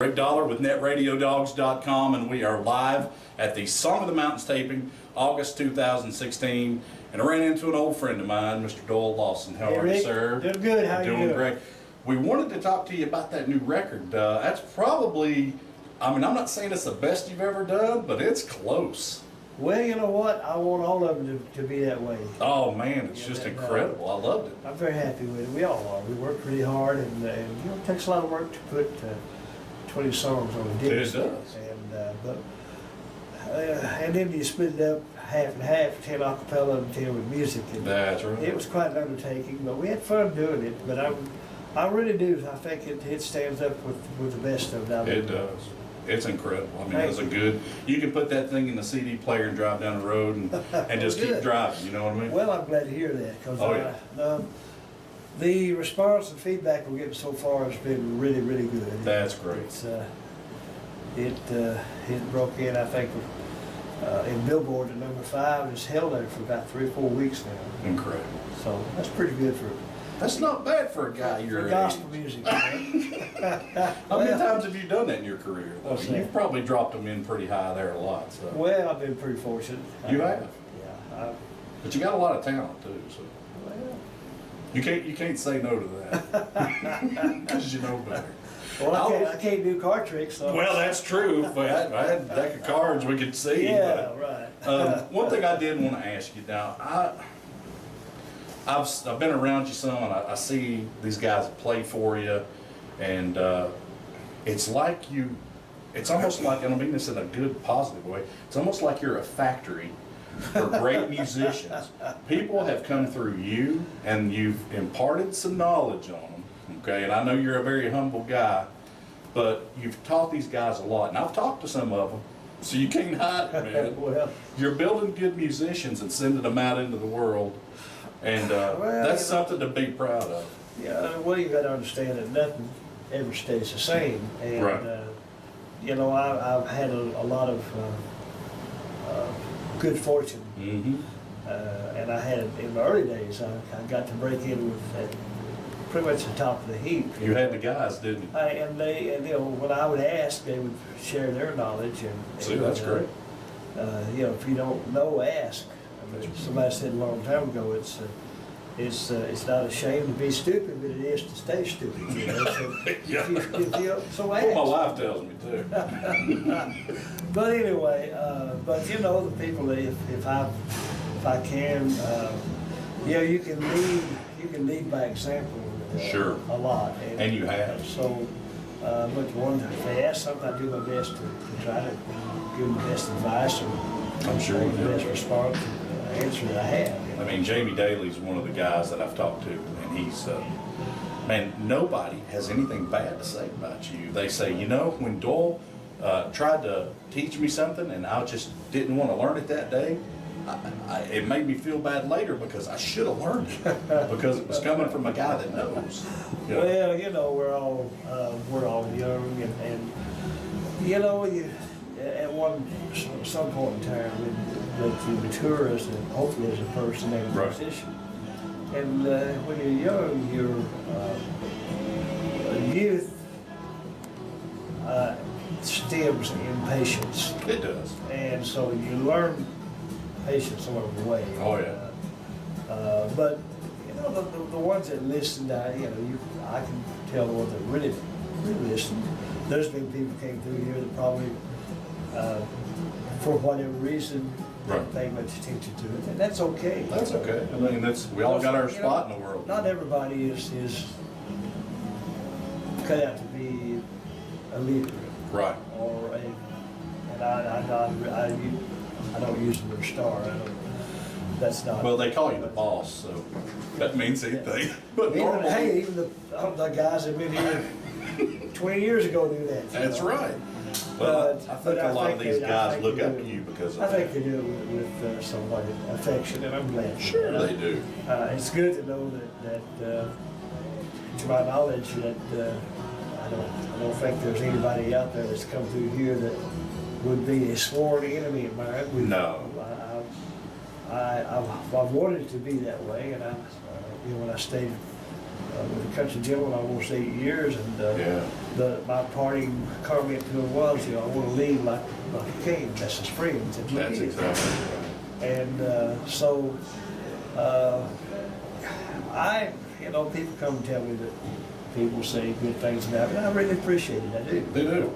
Rick Dollar with NetRadioDogs.com, and we are live at the Song of the Mountains taping, August 2016. And I ran into an old friend of mine, Mr. Doyle Lawson. How are you, sir? Doing good. How are you doing? Doing great. We wanted to talk to you about that new record. That's probably, I'm not saying it's the best you've ever done, but it's close. Well, you know what? I want all of them to be that way. Oh man, it's just incredible. I loved it. I'm very happy with it. We all are. We work pretty hard, and it takes a lot of work to put 20 songs on a disc. It does. And then you split it up half and half, 10 a cappella and 10 with music. And that's right. It was quite an undertaking, but we had fun doing it. But I really do. I think it stands up with the best of them. It does. It's incredible. It's a good, you can put that thing in the CD player and drive down the road and just keep driving, you know what I mean? Well, I'm glad to hear that, because the response and feedback we're getting so far has been really, really good. That's great. It broke in, I think, in Billboard at number 5. It's held there for about 3 or 4 weeks now. Incredible. So that's pretty good for. That's not bad for a guy your age. Gospel music. How many times have you done that in your career? You've probably dropped them in pretty high there a lot. So. Well, I've been pretty fortunate. You have? Yeah. But you got a lot of talent too. So. Well, you can't say no to that because you know better. Well, I can't do card tricks. So. Well, that's true. If I had a deck of cards we could see. Yeah, but, right. One thing I did want to ask you now, I've been around you some, and I see these guys that play for you, and it's like it's almost like, and I mean this in a good, positive way, it's almost like you're a factory for great musicians. People have come through you, and you've imparted some knowledge on them, okay, and I know you're a very humble guy, but you've taught these guys a lot, and I've talked to some of them, so you can't hide it, man. Well, you're building good musicians and sending them out into the world. And that's something to be proud of. Yeah, well, you got to understand that nothing ever stays the same. And, right. I've had a lot of good fortune. Mm-hmm. And I had, in the early days, I got to break in with pretty much the top of the heap. You had the guys, didn't you? And when I would ask, they would share their knowledge. See, that's great. If you don't know, ask. Somebody said a long time ago, it's not a shame to be stupid, but it is to stay stupid. You know? Yeah. So ask. Well, my wife tells me too. But anyway, the people, if I can, you can lead by example. Sure. A lot. And you have. So, but if they ask something, I do my best to try to give them the best advice or I'm sure you the do. best response. Answer that I have. Jamie Daly's one of the guys that I've talked to, and he's, nobody has anything bad to say about you. They say, when Doyle tried to teach me something and I just didn't want to learn it that day, it made me feel bad later because I should have learned it because it was coming from a guy that knows. Well, we're all young, and at some point in time, that you mature hopefully as a person and a musician. And when you're young, your youth stems in patience. It does. And so you learn patience along the way. Oh yeah. But the ones that listen, I can tell the ones that really listen. There's been people came through here that probably, for whatever reason, don't pay much attention to it, and that's okay. That's okay. We all got our spot in the world. Not everybody is cut out to be a leader, right? Or I don't use the word star. That's not. Well, they call you the boss, so that means anything. But even the guys that been here 20 years ago do that. That's right. But I think a lot of these guys look up to you because of that. I think they do it with somewhat affection, and I'm glad. Sure, they do. It's good to know that to my knowledge, that I don't think there's anybody out there that's come through here that would be a sworn enemy of mine. No. I've wanted it to be that way, and when I stayed with a country gentleman almost 8 years, and Yeah. my parting comment to him was, I want to leave like I came. That's his friends. And he That's did. exactly right. And so people come and tell me that people say good things about me. I really appreciate it. I do. They do.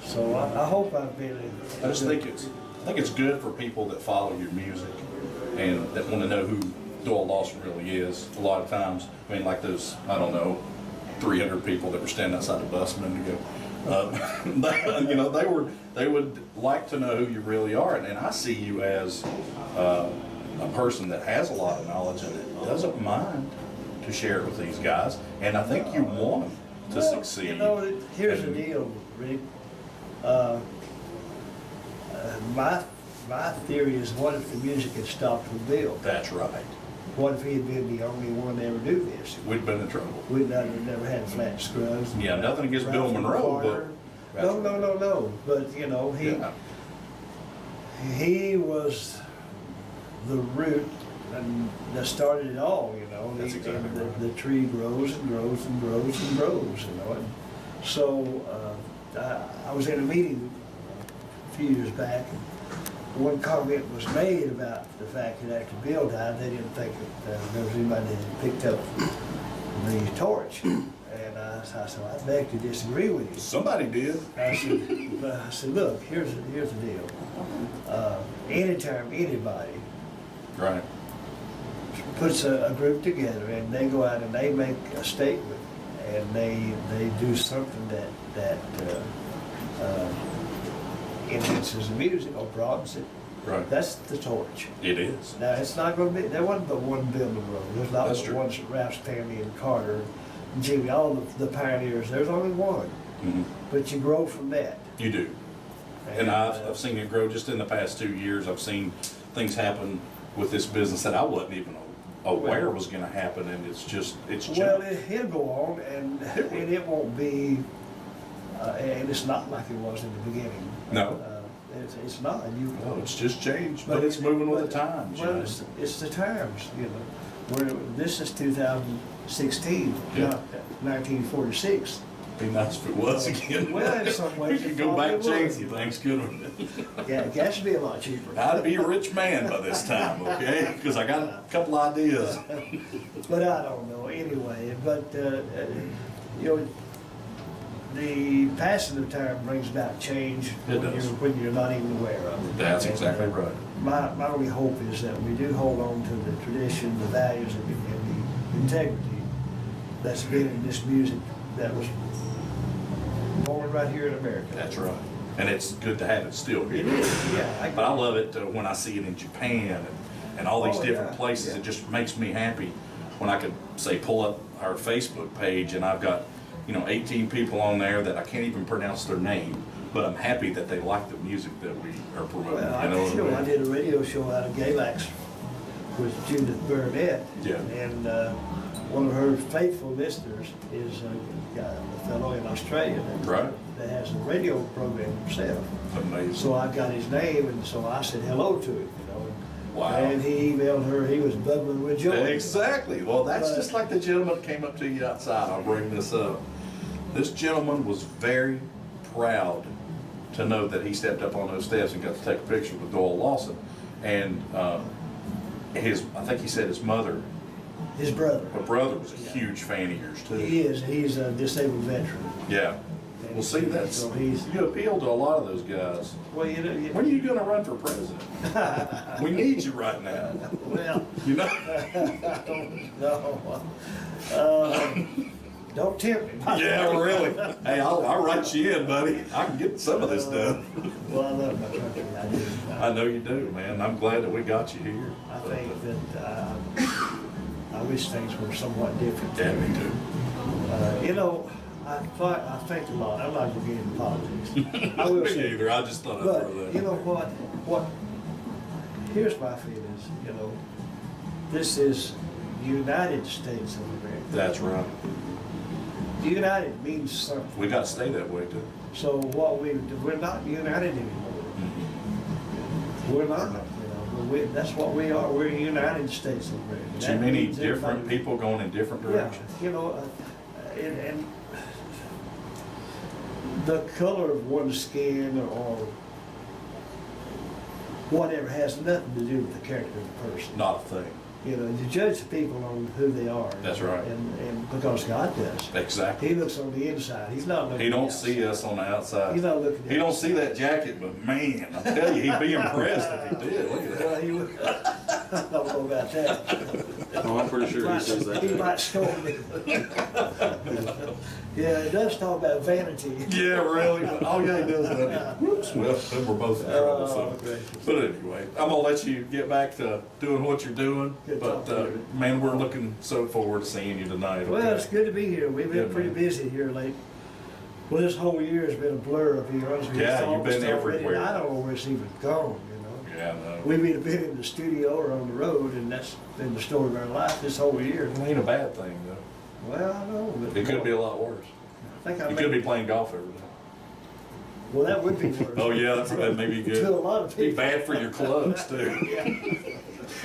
So I hope I've been. I just think it's good for people that follow your music and that want to know who Doyle Lawson really is. A lot of times, I mean, like those, I don't know, 300 people that were standing outside the bus a minute ago. They would like to know who you really are, and I see you as a person that has a lot of knowledge and that doesn't mind to share it with these guys. And I think you want them to succeed. Here's the deal, Rick. My theory is, what if the music had stopped with Bill? That's right. What if he had been the only one to ever do this? We'd been in trouble. We'd never had flat scrubs. Yeah, nothing against Bill Monroe, but No. But he was the root and that started it all. That's exactly right. The tree grows and grows and grows and grows. And so I was in a meeting a few years back, and one comment was made about the fact that after Bill died, they didn't think that there was anybody that had picked up the torch. And I said, I beg to disagree with you. somebody did. I said, look, here's the deal. Anytime anybody Right. puts a group together and they go out and they make a statement and they do something that enhances the music or broadens it, Right. that's the torch. It is. Now, it's not going to be, there wasn't but one Bill Monroe. There's not That's but true. one Ralph Stanley and Carter and Jimmy, all the pioneers. There's only one. Mhm. But you grow from that. You do. And I've seen it grow just in the past 2 years. I've seen things happen with this business that I wasn't even aware was going to happen, and it's Well, jumped. it'll go on, and it won't be, and it's not like it was in the beginning. No. It's not. Well, it's just changed, but it's moving with the times. Well, it's the times, this is 2016, Yeah. not 1946. Be nice if it was again. Well, in some ways, we could it go back probably would. changing things, couldn't we? Yeah, gas would be a lot cheaper. I'd be a rich man by this time, okay? Because I got a couple ideas. But I don't know, anyway, but, the passing of time brings about change It does. when you're not even aware of it. That's And, exactly right. My only hope is that we do hold on to the tradition, the values, and the integrity that's been in this music that was born right here in America. That's right. And it's good to have it still here. It is, yeah. But I love it when I see it in Japan and all these Oh, different yeah, places. yeah. It just makes me happy when I could, say, pull up our Facebook page and I've got, 18 people on there that I can't even pronounce their name, but I'm happy that they like the music that we are promoting. Well, what I did a radio show out of Galax with Judith Burnett. Yeah. And one of her faithful listeners is a fellow in Australia Right. that has a radio program himself. Amazing. So I got his name, and so I said hello to him, Wow. And he emailed her, he was bubbling with joy. Exactly. Well, that's But- just like the gentleman that came up to you outside. I'll bring this up. This gentleman was very proud to know that he stepped up on those steps and got to take a picture with Doyle Lawson. And I think he said his mother, His brother. her brother was a huge fan of yours too. He is, he's a disabled veteran. Yeah. Well, see, that's, So he's, you appeal to a lot of those guys. well, When are you going to run for president? We need you right now. well, You know? no. Don't tempt me. Yeah, really. Hey, I'll write you in, buddy. I can get some of this done. Well, I love my country, I do. I know you do, man. I'm glad that we got you here. I think that, I wish things were somewhat different. Yeah, me too. I think a lot. I'm not going to get into politics. I will Me say. either. I just thought I'd But, throw that. you know what, here's my feelings, this is United States of America. That's right. United means something. We got to stay that way too. So we're not united anymore. Mm-hmm. We're not, That's what we are. We're a United States of America. Too That many means different everybody- people going in different Yeah, directions. you know, and the color of one's skin or whatever has nothing to do with the character of the person. Not a thing. You know, you judge the people on who they are. That's right. And because God does. Exactly. He looks on the inside. He's not looking He at don't the see outside. us on the outside. He's not looking at He the don't see outside. that jacket, but man, I tell you, he'd be impressed if he did. Look at Well, that. he would, I don't know about that. No, I'm pretty sure he says that. He might scold me. Yeah, it does talk about vanity. Yeah, really. Oh, yeah, he does. Doesn't he? Whoops. Well, then we're both in trouble. Oh, So. gracious. But anyway, I'm gonna let you get back to doing what you're doing. Good But talking to you. man, we're looking so forward to seeing you tonight. Well, okay? it's good to be here. We've been Good, pretty man. busy here lately. Well, this whole year has been a blur, to be honest with you. Yeah, It's you've almost been already- everywhere. I don't know where it's even gone, you know. Yeah, no. We've either been in the studio or on the road, and that's been the story of our life this whole year. It ain't a bad thing though. Well, I know, but It could be a lot worse. I think I You may- could be playing golf every day. Well, that would be worse. Oh yeah, that may be To a good. lot of Be people. bad for your clubs too. Yeah.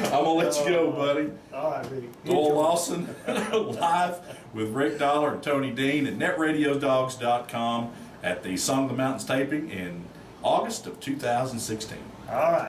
I'm gonna let you go, buddy. All right, Rick. Doyle Lawson live with Rick Dollar and Tony Dean at netradiodogs.com at the Song of the Mountains taping in August of 2016. All right.